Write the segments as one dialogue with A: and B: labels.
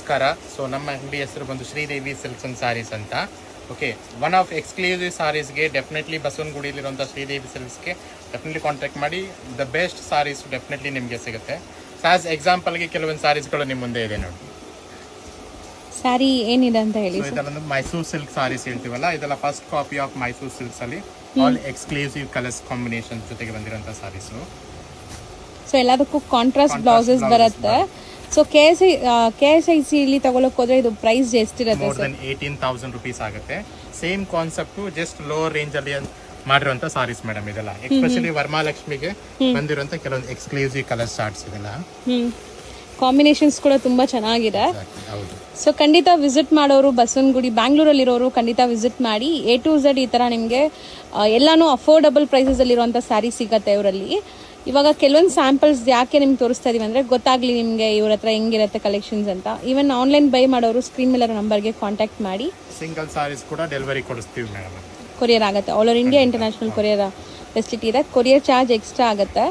A: ನಮಸ್ಕಾರ. ಸೊ ನಮ್ಮ ಅಂಗಡಿ ಹೆಸರು ಬಂದು ಶ್ರೀದೇವಿ ಸಿಲ್ಕ್ಸ್ ಅಂಡ್ ಸ್ಯಾರೀಸ್ ಅಂತ. ಓಕೆ, ಒನ್ ಆಫ್ ಎಕ್ಸ್ಕ್ಲೂಸಿವ್ ಸಾರೀಸ್ಗೆ ಡೆಫಿನೆಟ್ಲಿ ಬಸವನಗುಡಿಲಿರುವಂಥ ಶ್ರೀದೇವಿ ಸಿಲ್ಕ್ಸ್ಗೆ ಡೆಫಿನೆಟ್ಲಿ ಕಾಂಟ್ಯಾಕ್ಟ್ ಮಾಡಿ. ದ ಬೆಸ್ಟ್ ಸಾರೀಸ್ ಡೆಫಿನೆಟ್ಲಿ ನಿಮಗೆ ಸಿಗುತ್ತೆ. ಸೊ ಆಸ್ ಎಕ್ಸಾಂಪಲ್ಗೆ ಕೆಲವೊಂದು ಸಾರೀಸ್ಗಳು ನಿಮ್ಮ ಮುಂದೆ ಇದೆ ನೋಡಿ.
B: ಸ್ಯಾರಿ ಏನಿದೆ ಅಂತ ಹೇಳಿ.
A: ಇದೆಲ್ಲ ಮೈಸೂರು ಸಿಲ್ಕ್ ಸಾರೀಸ್ ಹೇಳ್ತೀವಲ್ಲ, ಇದೆಲ್ಲ first copy of Mysore silks ಅಲ್ಲಿ ಆಲ್ ಎಕ್ಸ್ಕ್ಲೂಸಿವ್ ಕಲರ್ಸ್ ಕಾಂಬಿನೇಷನ್ ಜೊತೆಗೆ ಬಂದಿರೋಂಥ ಸಾರೀಸು.
B: ಸೊ ಎಲ್ಲದಕ್ಕೂ ಕಾಂಟ್ರಾಸ್ಟ್ ಬ್ಲೌಸಸ್ ಬರುತ್ತೆ. ಸೊ KSIC ಇಲ್ಲಿ ತಗೊಳಕ್ ಹೋದ್ರೆ ಇದು ಪ್ರೈಸ್ ಎಷ್ಟಿರುತ್ತೆ?
A: ಮೋರ್ ದೆನ್ 18,000 rupees ಆಗುತ್ತೆ. Same concept, just lower range ಅಲ್ಲಿ ಮಾಡಿರುವಂತ ಸಾರೀಸ್ ಮೇಡಮ್ ಇದೆಲ್ಲ. ಎಸ್ಪೆಷಲಿ ವರಮಹಾಲಕ್ಷ್ಮಿಗೆ ಬಂದಿರುವಂತ ಕೆಲವೊಂದು ಎಕ್ಸ್ಕ್ಲೂಸಿವ್ ಕಲರ್ ಚಾರ್ಟ್ಸ್ ಇದೆಲ್ಲ.
B: ಕಾಂಬಿನೇಷನ್ಸ್ ಕೂಡ ತುಂಬಾ ಚೆನ್ನಾಗಿದೆ.
A: ಹೌದು.
B: ಸೊ ಖಂಡಿತ ವಿಸಿಟ್ ಮಾಡೋರು ಬಸವನಗುಡಿ ಬ್ಯಾಂಗ್ಳೂರಲ್ಲಿರೋರು ಖಂಡಿತ ವಿಸಿಟ್ ಮಾಡಿ. A to Z ಈ ಥರ ನಿಮಗೆ ಎಲ್ಲಾನು ಅಫೋರ್ಡಬಲ್ ಪ್ರೈಸಸಲ್ಲಿರುವಂಥ ಸ್ಯಾರಿ ಸಿಗುತ್ತೆ ಇವರಲ್ಲಿ. ಇವಾಗ ಕೆಲವೊಂದು ಸ್ಯಾಂಪಲ್ಸ್ ಯಾಕೆ ನಿಮ್ಗೆ ತೋರಿಸ್ತಾ ಇದೀವಿ ಅಂದರೆ ಗೊತ್ತಾಗಲಿ ನಿಮಗೆ ಇವ್ರ ಹತ್ರ ಹೆಂಗಿರುತ್ತೆ ಕಲೆಕ್ಷನ್ಸ್ ಅಂತ. ಈವನ್ ಆನ್ಲೈನ್ ಬೈ ಮಾಡೋರು ಸ್ಕ್ರೀನ್ ಮೇಲೆ ನಂಬರ್ಗೆ ಕಾಂಟ್ಯಾಕ್ಟ್ ಮಾಡಿ.
A: ಸಿಂಗಲ್ ಸಾರೀಸ್ ಕೂಡ ಡೆಲಿವರಿ ಕೊಡಿಸ್ತೀವಿ ಮೇಡಮ್.
B: ಕೊರಿಯರ್ ಆಗುತ್ತೆ. All over India international courier facility ಇದೆ. ಕೊರಿಯರ್ ಚಾರ್ಜ್ ಎಕ್ಸ್ಟ್ರಾ ಆಗುತ್ತೆ.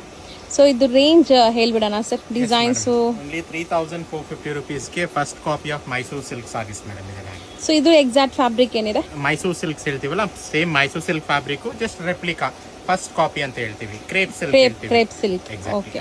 B: ಸೊ ಇದು ರೇಂಜ್ ಹೇಳ್ಬಿಡೋಣ ಸರ್. ಡಿಸೈನ್ಸು
A: ಓನ್ಲಿ 3,450 rupeesಗೆ first copy of Mysore silk sarees madam ಇದೆಲ್ಲ.
B: ಸೊ ಇದು ಎಕ್ಸಾಕ್ಟ್ ಫ್ಯಾಬ್ರಿಕ್ ಏನಿದೆ?
A: ಮೈಸೂರು ಸಿಲ್ಕ್ಸ್ ಹೇಳ್ತೀವಲ್ಲ, same Mysore silk fabric, just replica first copy ಅಂತ ಹೇಳ್ತೀವಿ. Crepe silk.
B: ಓಕೆ.